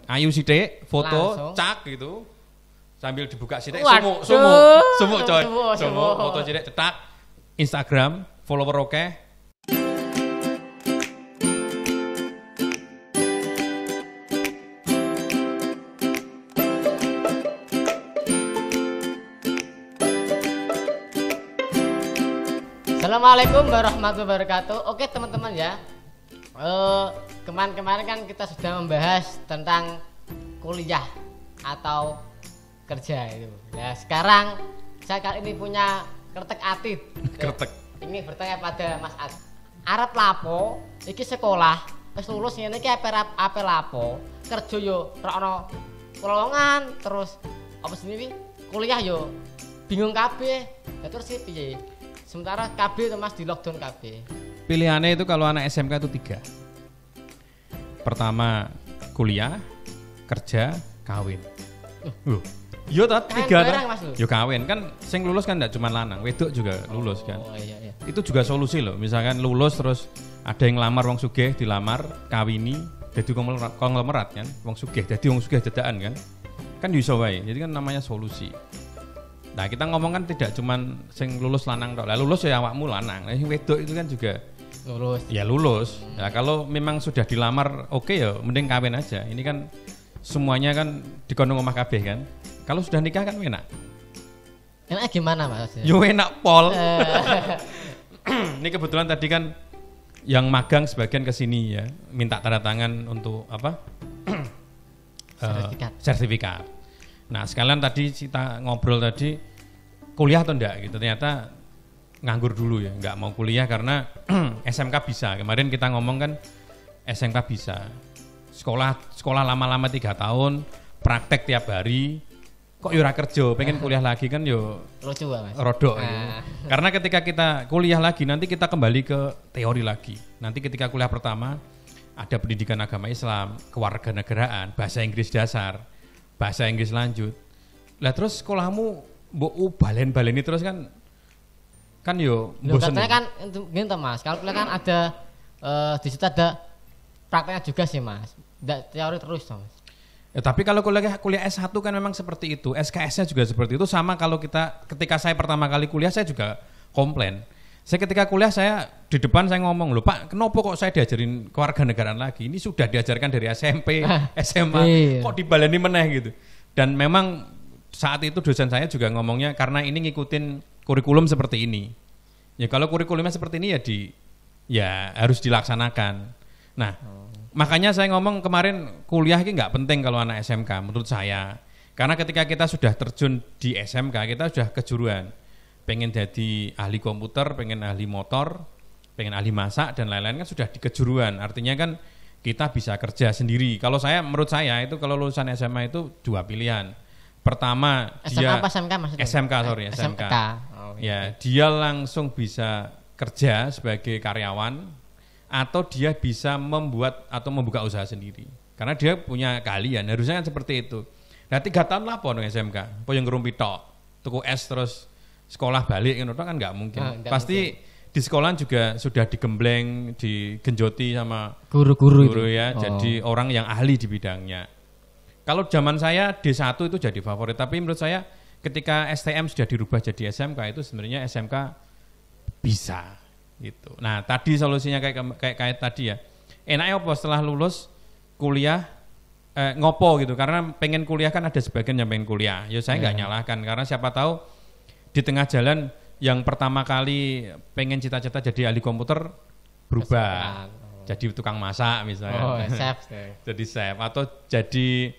Ayu sithik, foto, Langsung. cak gitu. Sambil dibuka sithik, Waduh. sumuk coy. Sumuk. Sumuk, foto sithik cetak. Instagram, follower oke. Assalamualaikum warahmatullahi wabarakatuh. Oke teman-teman ya. Kemarin kan kita sudah membahas tentang kuliah atau kerja itu. Nah sekarang saya kali ini punya kretek atid. Kretek. Ini bertanya pada Mas Ad. Arep lapo? Iki sekolah. Wis lulus ngene iki ape lapo? Kerja yo ora ono lowongan terus apa sendiri kuliah yo bingung kabeh. Ya terus sih piye? Sementara KB itu Mas di lockdown KB. Pilihannya itu kalau anak SMK itu 3. Pertama kuliah, kerja, kawin. Yo tak Kawin 3 bareng, tak? Mas, lho. Yo kawin kan sing lulus kan enggak cuma lanang, wedok juga lulus kan. Oh iya. Itu juga solusi loh. Misalkan lulus terus ada yang lamar wong sugih dilamar, kawini, jadi konglomerat kan, wong sugih jadi wong sugih dadaan kan. Kan iso wae. Jadi kan namanya solusi. Nah, kita ngomong kan tidak cuman sing lulus lanang tok. Lah lulus ya awakmu lanang. Nah, sing wedok itu kan juga Lulus. ya lulus. Ya kalau memang sudah dilamar oke ya mending kawin aja. Ini kan semuanya kan dikono omah kabeh kan. Kalau sudah nikah kan enak. Enaknya gimana Mas? Yo enak pol. Eh, Ini kebetulan tadi kan yang magang sebagian ke sini ya, minta tanda tangan untuk apa? Sertifikat. Sertifikat. Nah, sekalian tadi kita ngobrol tadi kuliah atau enggak gitu. Ternyata nganggur dulu ya, enggak mau kuliah karena SMK bisa. Kemarin kita ngomong kan SMK bisa. Sekolah lama-lama 3 tahun, praktek tiap hari. Kok yo ora kerja, pengen kuliah lagi kan yo lucu Mas. rodok Nah. gitu. Karena ketika kita kuliah lagi nanti kita kembali ke teori lagi. Nanti ketika kuliah pertama ada pendidikan agama Islam, kewarganegaraan, bahasa Inggris dasar, bahasa Inggris lanjut. Lah terus sekolahmu mbok balen-baleni terus kan yo Loh, bosen. katanya kan gini toh Mas, kalau kuliah kan ada di situ ada prakteknya juga sih Mas. Enggak teori terus toh Mas. Ya, tapi kalau kuliah S1 kan memang seperti itu, SKS-nya juga seperti itu. Sama kalau ketika saya pertama kali kuliah saya juga komplain. Saya ketika kuliah saya di depan saya ngomong, loh Pak, kenapa kok saya diajarin kewarganegaraan lagi? Ini sudah diajarkan dari SMP, SMA, Iya. kok dibaleni meneh gitu. Dan memang saat itu dosen saya juga ngomongnya karena ini ngikutin kurikulum seperti ini. Ya kalau kurikulumnya seperti ini ya harus dilaksanakan. Nah, makanya saya ngomong kemarin kuliah ini nggak penting kalau anak SMK menurut saya. Karena ketika kita sudah terjun di SMK kita sudah kejuruan. Pengen jadi ahli komputer, pengen ahli motor, pengen ahli masak dan lain-lain kan sudah di kejuruan. Artinya kan kita bisa kerja sendiri. Kalau menurut saya itu kalau lulusan SMA itu 2 pilihan. Pertama SMA apa SMK Mas? SMK sorry SMK. Oh, Ya dia langsung bisa kerja sebagai karyawan atau dia bisa membuat atau membuka usaha sendiri. Karena dia punya keahlian. Harusnya kan seperti itu. Nah 3 tahun lah dong SMK. Apa yang ngerumpi tok, tuku S terus sekolah balik gitu kan nggak mungkin. Nggak Pasti di sekolah juga sudah digembleng, digenjoti sama Guru-guru guru itu. ya. Oh. Jadi orang yang ahli di bidangnya. Kalau zaman saya D1 itu jadi favorit. Tapi menurut saya ketika STM sudah dirubah jadi SMK itu sebenarnya SMK bisa gitu. Nah tadi solusinya kayak tadi ya. Enaknya apa setelah lulus kuliah ngopo gitu. Karena pengen kuliah kan ada sebagian yang pengen kuliah. Ya saya nggak nyalahkan karena siapa tahu di tengah jalan yang pertama kali pengen cita-cita jadi ahli komputer berubah. Jadi tukang masak misalnya. Oh, chef. Jadi chef atau jadi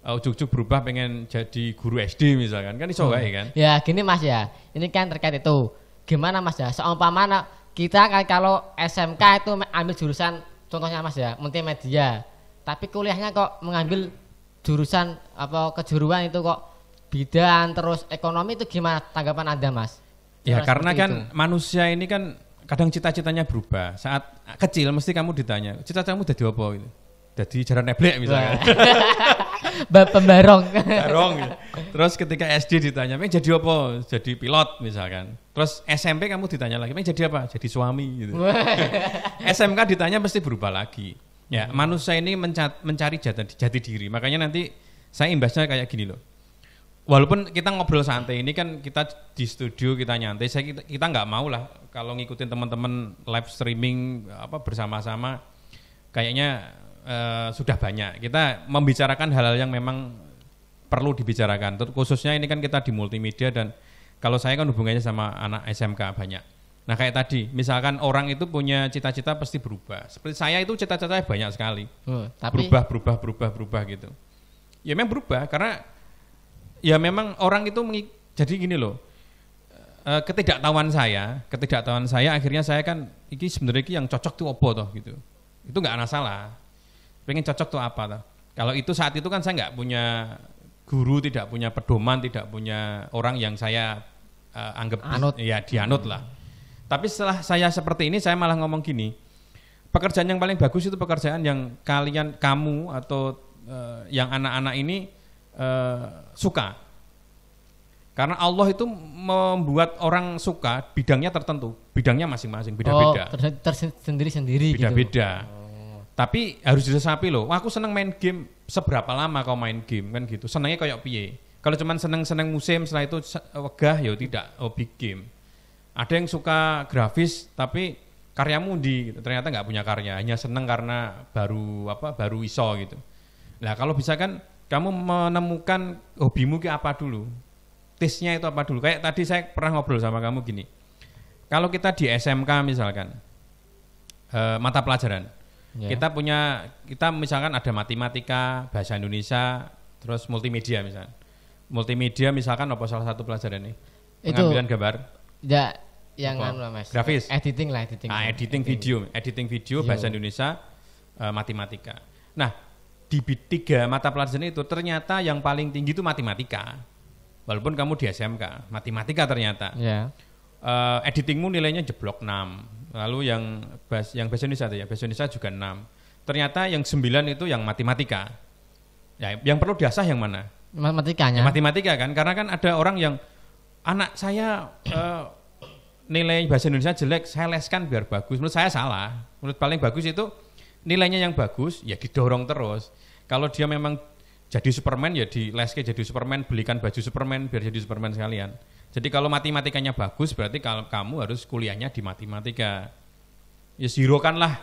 ujuk-ujuk berubah pengen jadi guru SD misalkan. Kan iso wae kan. Ya gini Mas ya, ini kan terkait itu. Gimana Mas ya, seumpamanya kita kalau SMK itu ambil jurusan, contohnya Mas ya, multimedia. Tapi kuliahnya kok mengambil jurusan apa kejuruan itu kok bidan terus ekonomi itu gimana tanggapan Anda Mas? Ya Jurusan karena seperti kan itu. manusia ini kan kadang cita-citanya berubah. Saat kecil mesti kamu ditanya, cita-citamu jadi apa gitu. Jadi jaran neblek misalkan. Pembarong. Barong gitu. Terus ketika SD ditanya, pengen jadi apa? Jadi pilot misalkan. Terus SMP kamu ditanya lagi, pengen jadi apa? Jadi suami gitu. SMK ditanya mesti berubah lagi. Ya, manusia ini mencari jati diri. Makanya nanti saya imbasnya kayak gini loh. Walaupun kita ngobrol santai ini kan kita di studio kita nyantai, kita nggak mau lah kalau ngikutin teman-teman live streaming apa bersama-sama kayaknya sudah banyak. Kita membicarakan hal-hal yang memang perlu dibicarakan. Khususnya ini kan kita di multimedia dan kalau saya kan hubungannya sama anak SMK banyak. Nah kayak tadi, misalkan orang itu punya cita-cita pasti berubah. Seperti saya itu cita-citanya banyak sekali. Tapi Berubah gitu. Ya memang berubah karena ya memang orang itu jadi gini loh. Ketidaktahuan saya akhirnya saya kan ini sebenarnya yang cocok tuh opo toh gitu. Itu nggak masalah. Pengen cocok tuh apa toh. Kalau itu saat itu kan saya nggak punya guru, tidak punya pedoman, tidak punya orang yang saya anggap ya dianut lah. Tapi setelah saya seperti ini saya malah ngomong gini. Pekerjaan yang paling bagus itu pekerjaan yang kamu atau yang anak-anak ini suka. Karena Allah itu membuat orang suka bidangnya tertentu, bidangnya masing-masing, beda-beda. Tersendiri-sendiri gitu. Beda-beda. Tapi harus diresapi loh. Wah, aku seneng main game. Seberapa lama kau main game kan gitu? Senengnya kayak piye? Kalau cuma seneng musim setelah itu wegah ya tidak hobi game. Ada yang suka grafis tapi karyamu gitu. Ternyata nggak punya karya, hanya seneng karena baru iso gitu. Nah, kalau bisa kan kamu menemukan hobimu ke apa dulu? Taste-nya itu apa dulu? Kayak tadi saya pernah ngobrol sama kamu gini. Kalau kita di SMK misalkan mata pelajaran, kita misalkan ada matematika, bahasa Indonesia, terus multimedia misalkan. Multimedia misalkan apa salah satu pelajaran ini? Pengambilan gambar. Ya, yang Mas. Grafis. Editing. Editing video, bahasa Indonesia, matematika. Nah, di 3 mata pelajaran itu ternyata yang paling tinggi itu matematika. Walaupun kamu di SMK, matematika ternyata. Yeah. Editingmu nilainya jeblok 6. Lalu yang bahasa Indonesia ya, bahasa Indonesia juga 6. Ternyata yang 9 itu yang matematika. Ya, yang perlu diasah yang mana? Matematikanya. Ya, matematika kan, karena kan ada orang yang anak saya nilai bahasa Indonesia jelek, saya leskan biar bagus. Menurut saya salah. Menurut paling bagus itu nilainya yang bagus, ya didorong terus. Kalau dia memang jadi Superman, ya dileske jadi Superman, belikan baju Superman biar jadi Superman sekalian. Jadi kalau matematikanya bagus, berarti kalau kamu harus kuliahnya di matematika. Ya sirokanlah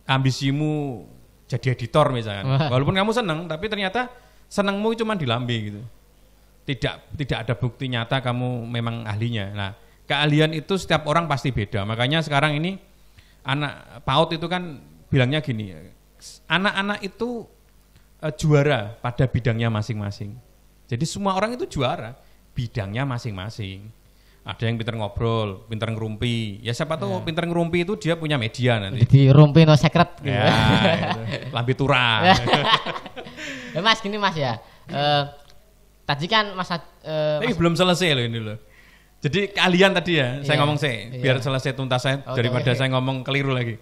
ambisimu jadi editor misalnya. Walaupun kamu senang, tapi ternyata senangmu cuma di lambe gitu. Tidak ada bukti nyata kamu memang ahlinya. Nah, keahlian itu setiap orang pasti beda. Makanya sekarang ini anak PAUD itu kan bilangnya gini, anak-anak itu juara pada bidangnya masing-masing. Jadi semua orang itu juara bidangnya masing-masing. Ada yang pintar ngobrol, pintar ngerumpi. Ya siapa tahu pintar ngerumpi itu dia punya media nanti. Jadi rumpi no secret gitu. Ya, lambe turah. Mas gini Mas ya. Tadi kan Tapi belum selesai loh ini loh. Jadi keahlian tadi ya, saya ngomong biar selesai tuntas saya daripada saya ngomong keliru lagi.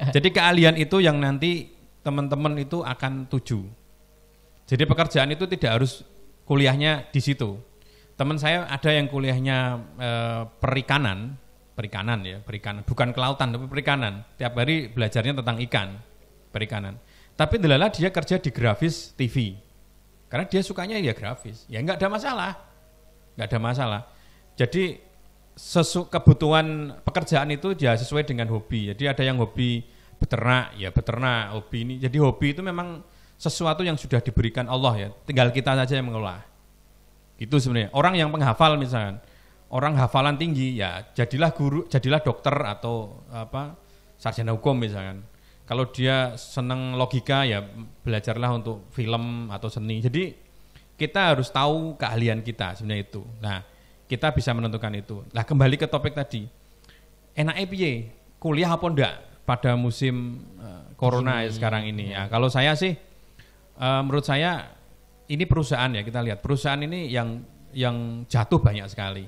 Jadi keahlian itu yang nanti teman-teman itu akan tuju. Jadi pekerjaan itu tidak harus kuliahnya di situ. Teman saya ada yang kuliahnya perikanan, bukan kelautan tapi perikanan. Tiap hari belajarnya tentang ikan, perikanan. Tapi delala dia kerja di grafis TV. Karena dia sukanya ya grafis. Ya enggak ada masalah. Jadi kebutuhan pekerjaan itu ya sesuai dengan hobi. Jadi ada yang hobi beternak, ya beternak hobi ini. Jadi hobi itu memang sesuatu yang sudah diberikan Allah ya. Tinggal kita saja yang mengelola. Gitu sebenarnya. Orang yang penghafal misalnya, orang hafalan tinggi ya jadilah guru, jadilah dokter atau sarjana hukum misalnya. Kalau dia senang logika ya belajarlah untuk film atau seni. Jadi kita harus tahu keahlian kita sebenarnya itu. Nah, kita bisa menentukan itu. Nah, kembali ke topik tadi. Enaknya piye? Kuliah apa enggak pada musim corona sekarang ini? Ya, kalau saya sih menurut saya ini perusahaan ya, kita lihat perusahaan ini yang jatuh banyak sekali.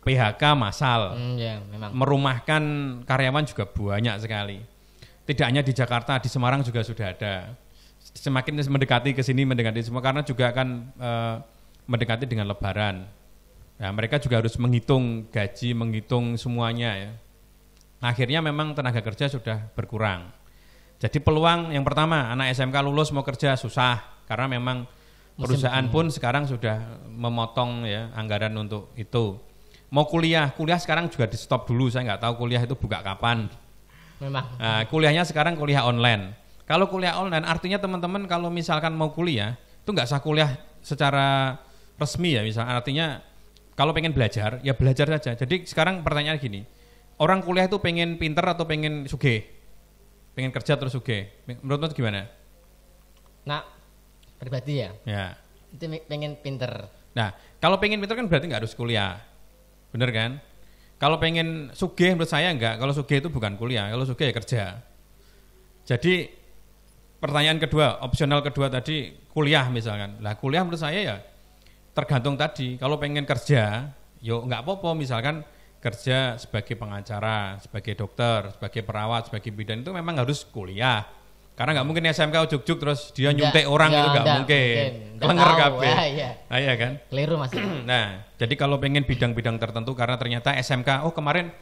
PHK massal. Ya, memang. Merumahkan karyawan juga banyak sekali. Tidak hanya di Jakarta, di Semarang juga sudah ada. Semakin mendekati ke sini, mendekati semua karena juga akan mendekati dengan Lebaran. Nah, mereka juga harus menghitung gaji, menghitung semuanya ya. Akhirnya memang tenaga kerja sudah berkurang. Jadi peluang yang pertama, anak SMK lulus mau kerja susah karena memang perusahaan pun sekarang sudah memotong ya anggaran untuk itu. Mau kuliah sekarang juga di stop dulu. Saya nggak tahu kuliah itu buka kapan. Memang. Nah, kuliahnya sekarang kuliah online. Kalau kuliah online artinya teman-teman kalau misalkan mau kuliah itu nggak usah kuliah secara resmi ya, misalnya artinya kalau pengen belajar ya belajar saja. Jadi sekarang pertanyaan gini, orang kuliah itu pengen pinter atau pengen sugih? Pengen kerja terus sugih? Menurut gimana? Nah, pribadi ya. Ya. Itu pengen pinter. Nah, kalau pengen pinter kan berarti nggak harus kuliah, bener kan? Kalau pengen sugih menurut saya enggak. Kalau sugih itu bukan kuliah, kalau sugih ya kerja. Jadi pertanyaan kedua, opsional kedua tadi kuliah misalkan. Lah kuliah menurut saya ya tergantung tadi. Kalau pengen kerja, yo nggak apa-apa misalkan kerja sebagai pengacara, sebagai dokter, sebagai perawat, sebagai bidan itu memang harus kuliah. Karena nggak mungkin SMK ujuk-ujuk terus dia nyuntik orang itu nggak mungkin. Kelenger kabeh. Nah, iya kan? Keliru Mas. Nah, jadi kalau pengen bidang-bidang tertentu karena ternyata SMK, oh kemarin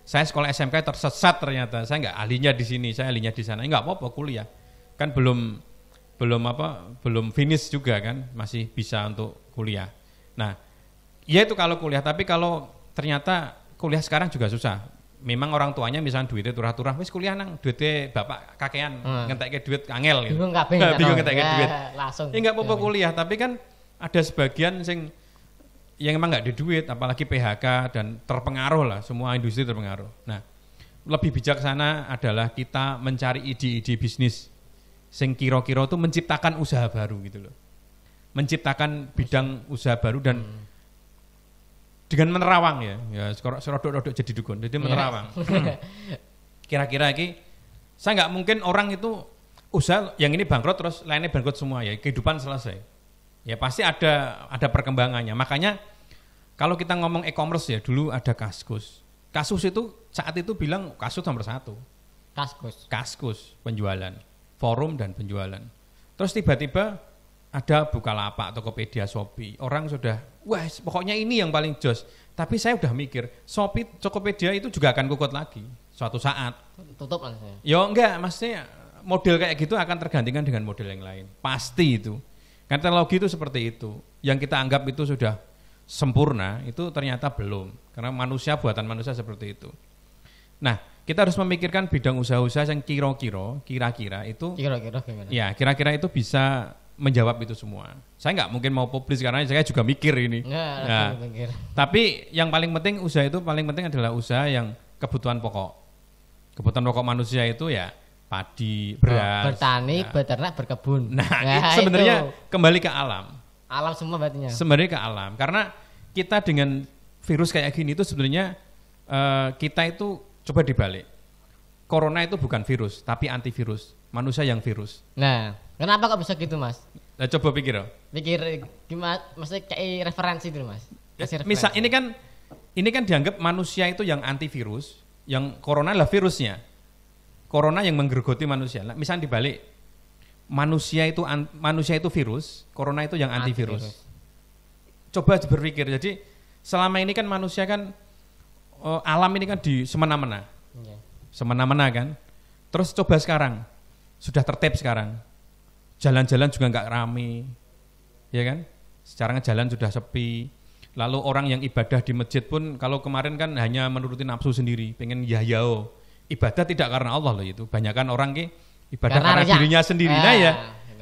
saya sekolah SMK tersesat ternyata, saya nggak ahlinya di sini, saya ahlinya di sana. Nggak apa-apa kuliah. Kan belum finish juga kan, masih bisa untuk kuliah. Nah, ya itu kalau kuliah, tapi kalau ternyata kuliah sekarang juga susah. Memang orang tuanya misalnya duitnya turah-turah, wis kuliah nang duitnya bapak kakean, ngentekke duit angel gitu. Bingung ngentekke duit. Langsung. Ya enggak apa-apa kuliah, tapi kan ada sebagian yang emang enggak ada duit, apalagi PHK dan terpengaruh lah, semua industri terpengaruh. Nah, lebih bijaksana adalah kita mencari ide-ide bisnis sing kira-kira itu menciptakan usaha baru gitu loh. Menciptakan bidang usaha baru dan dengan menerawang ya serodok-rodok jadi dukun, jadi menerawang. Kira-kira ini, saya nggak mungkin orang itu usaha yang ini bangkrut terus lainnya bangkrut semua ya, kehidupan selesai. Ya pasti ada perkembangannya. Makanya kalau kita ngomong e-commerce ya dulu ada Kaskus. Kasus itu saat itu bilang Kasus nomor 1. Kaskus penjualan, forum dan penjualan. Terus tiba-tiba ada Bukalapak, Tokopedia, Shopee. Orang sudah, wah pokoknya ini yang paling jos. Tapi saya udah mikir, Shopee, Tokopedia itu juga akan kukut lagi suatu saat. Tutup langsung. Ya enggak, maksudnya model kayak gitu akan tergantikan dengan model yang lain. Pasti itu. Karena teknologi itu seperti itu. Yang kita anggap itu sudah sempurna, itu ternyata belum. Karena buatan manusia seperti itu. Nah, kita harus memikirkan bidang usaha-usaha yang kira-kira itu. Kira-kira gimana? Ya, kira-kira itu bisa menjawab itu semua. Saya nggak mungkin mau publis karena saya juga mikir ini. Nah, tapi yang paling penting usaha itu paling penting adalah usaha yang kebutuhan pokok. Kebutuhan pokok manusia itu ya padi, beras, bertani, beternak, berkebun. Nah, sebenarnya kembali ke alam. Alam semua berarti. Sebenarnya ke alam. Karena kita dengan virus kayak gini itu sebenarnya kita itu coba dibalik. Corona itu bukan virus, tapi antivirus. Manusia yang virus. Nah, kenapa kok bisa gitu Mas? Nah, coba pikir. Pikir gimana? Maksudnya kayak referensi dulu Mas. Misal ini kan dianggap manusia itu yang antivirus, yang corona adalah virusnya. Corona yang menggerogoti manusia. Nah, misal dibalik, manusia itu virus, corona itu yang antivirus. Coba berpikir. Jadi selama ini kan manusia kan alam ini kan di semena-mena. Semena-mena kan. Terus coba sekarang sudah tertib sekarang. Jalan-jalan juga nggak rame, ya kan? Sekarang jalan sudah sepi. Lalu orang yang ibadah di masjid pun kalau kemarin kan hanya menuruti nafsu sendiri, pengen yahyo. Ibadah tidak karena Allah loh itu. Banyakan orang ibadah karena dirinya sendiri.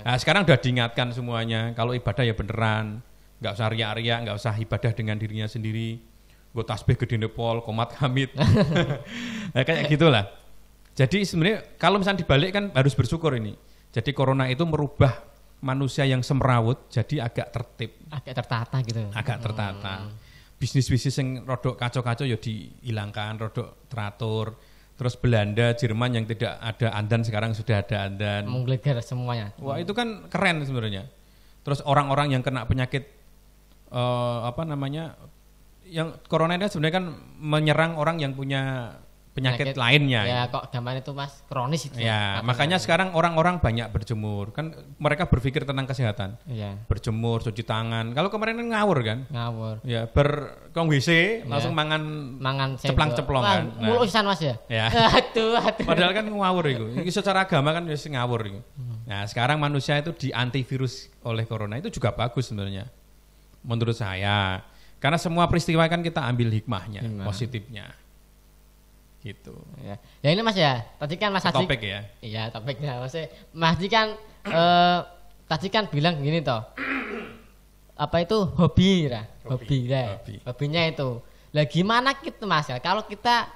Nah, sekarang udah diingatkan semuanya. Kalau ibadah ya beneran, nggak usah riak-riak, nggak usah ibadah dengan dirinya sendiri. Gue tasbih gede nepol, komat hamid, nah, kayak gitulah. Jadi sebenarnya kalau misalnya dibalik kan harus bersyukur ini. Jadi corona itu merubah manusia yang semrawut jadi agak tertib, agak tertata gitu. Agak tertata. Bisnis-bisnis yang rodok kacau-kacau ya dihilangkan, rodok teratur. Terus Belanda, Jerman yang tidak ada andan sekarang sudah ada andan. Menggelegar semuanya. Wah, itu kan keren sebenarnya. Terus orang-orang yang kena penyakit yang corona ini sebenarnya kan menyerang orang yang punya penyakit lainnya. Ya kok gampang itu Mas, kronis itu. Ya, makanya sekarang orang-orang banyak berjemur. Kan mereka berpikir tentang kesehatan. Iya. Berjemur, cuci tangan. Kalau kemarin kan ngawur kan? Ngawur. Ya, kong WC langsung mangan ceplang-ceplong kan. Mulu sisan Mas ya. Ya. Aduh. Padahal kan ngawur itu. Ini secara agama kan wis ngawur itu. Nah, sekarang manusia itu di antivirus oleh corona itu juga bagus sebenarnya. Menurut saya. Karena semua peristiwa kan kita ambil hikmahnya, positifnya. Gitu. Ya ini Mas ya. Tadi kan Mas Haji. Topik ya. Iya, topiknya Mas. Mas Haji kan tadi kan bilang gini toh. Apa itu hobi lah. Hobinya itu. Lah gimana gitu Mas ya? Kalau kita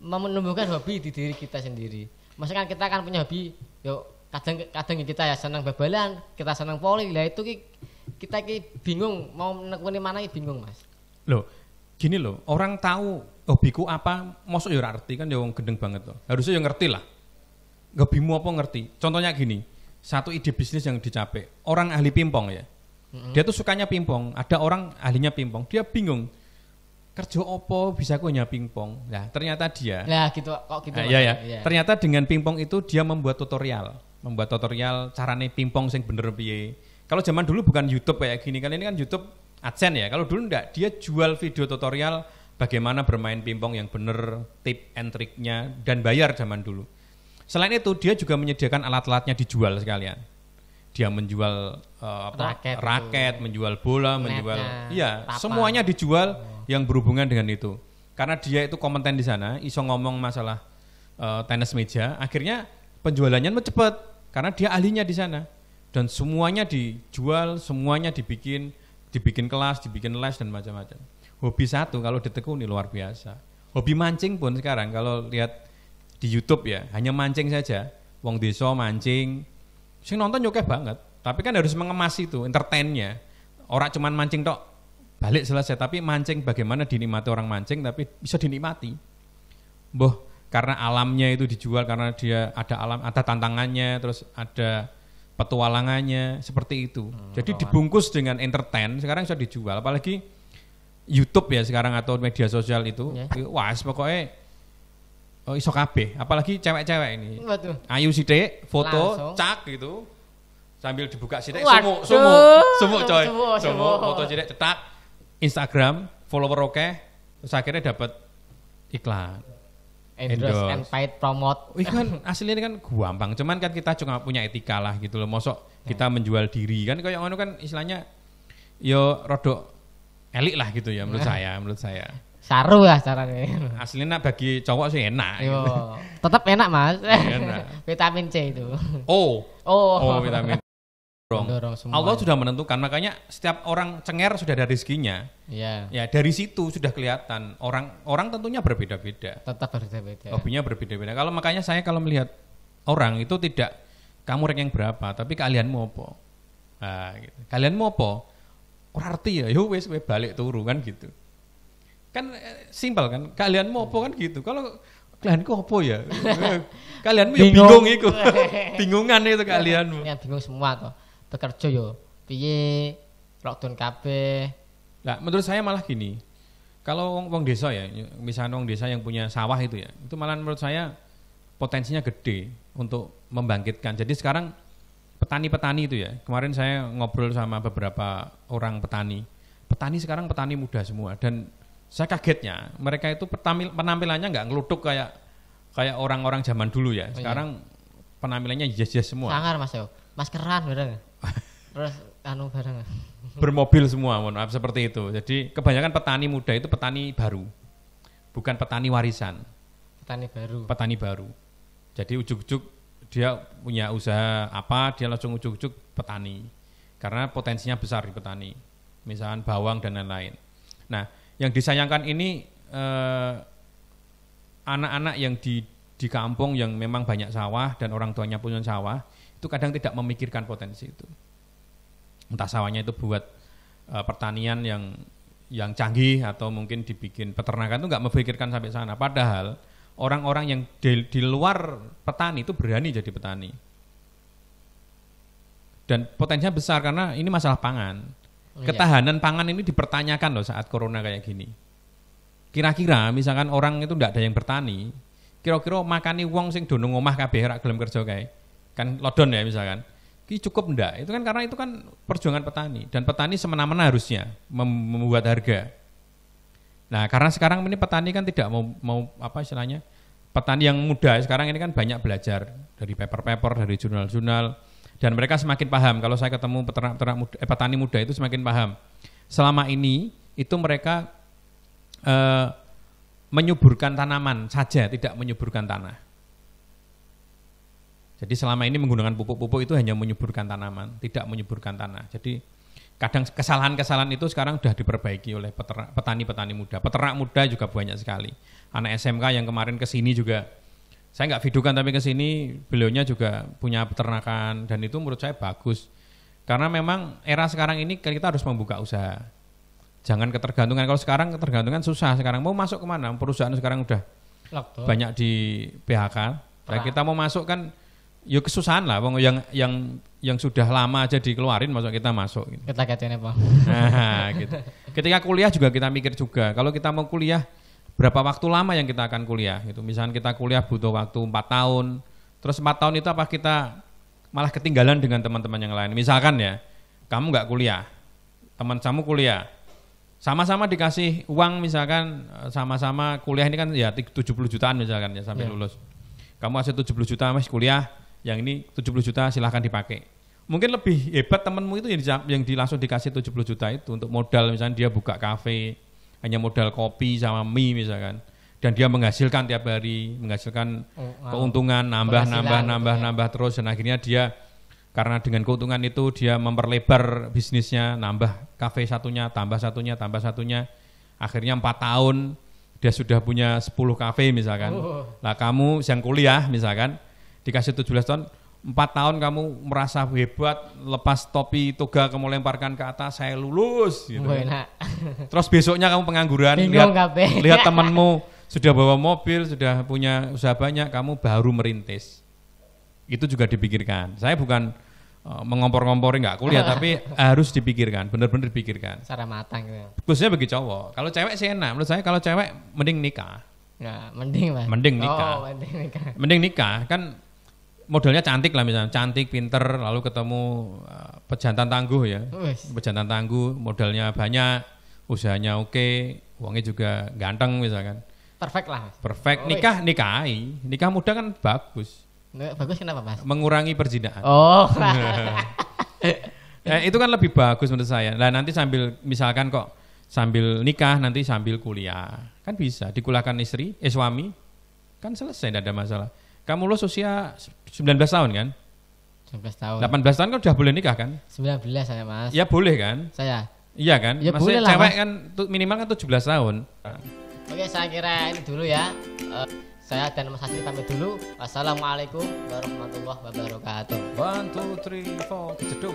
menumbuhkan hobi di diri kita sendiri. Maksudnya kan kita kan punya hobi, yuk kadang kita ya senang babalan, kita senang poli. Lah itu kita bingung mau nekuni mana bingung Mas. Loh, gini loh, orang tahu hobiku apa, mosok ya ngerti kan ya wong gendeng banget loh. Harusnya ya ngerti lah. Hobimu apa ngerti. Contohnya gini, satu ide bisnis yang dicapai, orang ahli pingpong ya. Dia tuh sukanya pingpong, ada orang ahlinya pingpong, dia bingung. Kerja opo bisa aku hanya pingpong. Nah, ternyata dia. Nah, gitu kok gitu. Iya. Ternyata dengan pingpong itu dia membuat tutorial carane pingpong sing bener piye. Kalau zaman dulu bukan YouTube kayak gini, kan ini kan YouTube AdSense ya. Kalau dulu enggak, dia jual video tutorial bagaimana bermain pingpong yang bener, tip and triknya dan bayar zaman dulu. Selain itu, dia juga menyediakan alat-alatnya dijual sekalian. Dia menjual raket, menjual bola, menjual semuanya dijual yang berhubungan dengan itu. Karena dia itu kompeten di sana, iso ngomong masalah tenis meja, akhirnya penjualannya cepat karena dia ahlinya di sana. Dan semuanya dijual, semuanya dibikin kelas, dibikin les dan macam-macam. Hobi satu kalau ditekuni luar biasa. Hobi mancing pun sekarang kalau lihat di YouTube ya, hanya mancing saja. Wong desa mancing, sing nonton oke banget. Tapi kan harus mengemas itu, entertainnya. Orang cuman mancing tok, balik selesai. Tapi mancing bagaimana dinikmati orang mancing, tapi bisa dinikmati. Karena alamnya itu dijual, karena dia ada tantangannya, terus ada petualangannya seperti itu. Jadi dibungkus dengan entertain, sekarang sudah dijual. Apalagi YouTube ya sekarang atau media sosial itu, wah pokoknya iso kabeh. Apalagi cewek-cewek ini. Ayu sithik, foto, cak gitu. Sambil dibuka sithik, sumuk coy. Sumuk, foto sithik cetak, Instagram, follower oke, terus akhirnya dapat iklan. Endorse and paid promote. Itu kan aslinya kan gampang, cuman kan kita cuma punya etika lah gitu loh. Mosok kita menjual diri kan kayak ngono kan istilahnya yo rodok elik lah gitu ya menurut saya. Saru lah caranya. Aslinya bagi cowok sih enak. Yo, gitu. tetap enak Mas. Enak. Vitamin C itu. Oh, vitamin. Semua. Allah sudah menentukan, makanya setiap orang cengar sudah ada rezekinya. Iya. Ya dari situ sudah kelihatan orang tentunya berbeda-beda. Tetap berbeda-beda. Hobinya berbeda-beda. Kalau makanya saya kalau melihat orang itu tidak kamu rank yang berapa, tapi kalianmu apa? Nah, gitu. Kalianmu apa? Ora arti ya, yo wis balik turu kan gitu. Kan simpel kan? Kalianmu apa kan gitu. Kalau kalianku apa ya? Kalianmu ya bingung iku. Bingungan itu kalianmu. Yang bingung semua toh. Bekerja yo piye lockdown kabeh. Nah, menurut saya malah gini. Kalau wong desa ya, misalnya wong desa yang punya sawah itu ya, itu malah menurut saya potensinya gede untuk membangkitkan. Jadi sekarang petani-petani itu ya, kemarin saya ngobrol sama beberapa orang petani. Petani sekarang petani muda semua dan saya kagetnya mereka itu penampilannya nggak ngeluduk kayak orang-orang zaman dulu ya. Sekarang penampilannya jas-jas semua. Sangar Mas yo. Maskeran bareng. Terus bareng. Bermobil semua, mohon maaf seperti itu. Jadi kebanyakan petani muda itu petani baru. Bukan petani warisan. Petani baru. Jadi ujuk-ujuk dia punya usaha apa, dia langsung ujuk-ujuk petani. Karena potensinya besar di petani. Misalkan bawang dan lain-lain. Nah, yang disayangkan ini anak-anak yang di kampung yang memang banyak sawah dan orang tuanya punya sawah, itu kadang tidak memikirkan potensi itu. Entah sawahnya itu buat pertanian yang canggih atau mungkin dibikin peternakan, itu nggak memikirkan sampai sana. Padahal orang-orang yang di luar petani itu berani jadi petani. Dan potensinya besar karena ini masalah pangan. Ketahanan pangan ini dipertanyakan loh saat corona kayak gini. Kira-kira misalkan orang itu ndak ada yang bertani, kira-kira makani wong sing dono ngomah kabeh ora gelem kerja kae. Kan lodon ya misalkan. Ki cukup ndak? Itu kan karena itu kan perjuangan petani dan petani semena-mena harusnya membuat harga. Nah, karena sekarang ini petani kan tidak mau apa istilahnya? Petani yang muda sekarang ini kan banyak belajar dari paper-paper, dari jurnal-jurnal dan mereka semakin paham. Kalau saya ketemu peternak muda, petani muda itu semakin paham. Selama ini itu mereka menyuburkan tanaman saja, tidak menyuburkan tanah. Jadi selama ini menggunakan pupuk-pupuk itu hanya menyuburkan tanaman, tidak menyuburkan tanah. Jadi kadang kesalahan-kesalahan itu sekarang sudah diperbaiki oleh petani-petani muda. Peternak muda juga banyak sekali. Anak SMK yang kemarin ke sini juga, saya nggak videokan tapi ke sini beliaunya juga punya peternakan dan itu menurut saya bagus. Karena memang era sekarang ini kita harus membuka usaha. Jangan ketergantungan. Kalau sekarang ketergantungan susah. Sekarang mau masuk kemana? Perusahaan sekarang udah banyak di PHK. Nah, kita mau masuk kan, ya kesusahan lah. Yang sudah lama aja dikeluarin, masuk kita masuk. Gitu. Kita katanya Pak. Nah, gitu. Ketika kuliah juga kita mikir juga. Kalau kita mau kuliah, berapa waktu lama yang kita akan kuliah? Gitu. Misalnya kita kuliah butuh waktu 4 tahun. Terus 4 tahun itu apa kita malah ketinggalan dengan teman-teman yang lain? Misalkan ya, kamu nggak kuliah, teman kamu kuliah. Sama-sama dikasih uang misalkan sama-sama kuliah ini kan ya 70 jutaan misalkan ya sampai lulus. Kamu kasih 70 juta mas kuliah, yang ini 70 juta silahkan dipakai. Mungkin lebih hebat temanmu itu yang langsung dikasih 70 juta itu untuk modal misalkan dia buka kafe, hanya modal kopi sama mie misalkan. Dan dia menghasilkan tiap hari, menghasilkan keuntungan nambah terus dan akhirnya dia karena dengan keuntungan itu dia memperlebar bisnisnya, nambah kafe satunya, tambah satunya. Akhirnya 4 tahun dia sudah punya 10 kafe misalkan. Lah kamu yang kuliah misalkan dikasih 17 tahun, 4 tahun kamu merasa hebat, lepas topi toga kamu lemparkan ke atas, saya lulus gitu. Terus besoknya kamu pengangguran, lihat temanmu sudah bawa mobil, sudah punya usaha banyak, kamu baru merintis. Itu juga dipikirkan. Saya bukan mengompor-ngompori nggak kuliah, tapi harus dipikirkan, benar-benar dipikirkan. Secara matang gitu. Khususnya bagi cowok. Kalau cewek sih enak. Menurut saya kalau cewek mending nikah. Nah, mending Mas. Mending nikah. Oh, mending nikah. Mending nikah kan modelnya cantik lah misalnya, cantik, pinter, lalu ketemu pejantan tangguh ya. Pejantan tangguh, modalnya banyak, usahanya oke, uangnya juga ganteng misalkan. Perfect lah Mas. Perfect. Nikahi. Nikah muda kan bagus. Bagus kenapa Mas? Mengurangi perzinahan. Oh. Itu kan lebih bagus menurut saya. Nah nanti sambil misalkan kok sambil nikah nanti sambil kuliah kan bisa dikuliahkan suami kan selesai, tidak ada masalah. Kamu lulus usia 19 tahun kan? 19 tahun. 18 tahun kan udah boleh nikah kan? 19 saya Mas. Ya boleh kan? Saya. Iya kan? Ya, maksudnya boleh lah, cewek Mas. kan minimal kan 17 tahun. Oke, saya kira ini dulu ya. Saya dan Mas Hasri pamit dulu. Wassalamualaikum warahmatullahi wabarakatuh. 1, 2, 3, 4 kejeduk.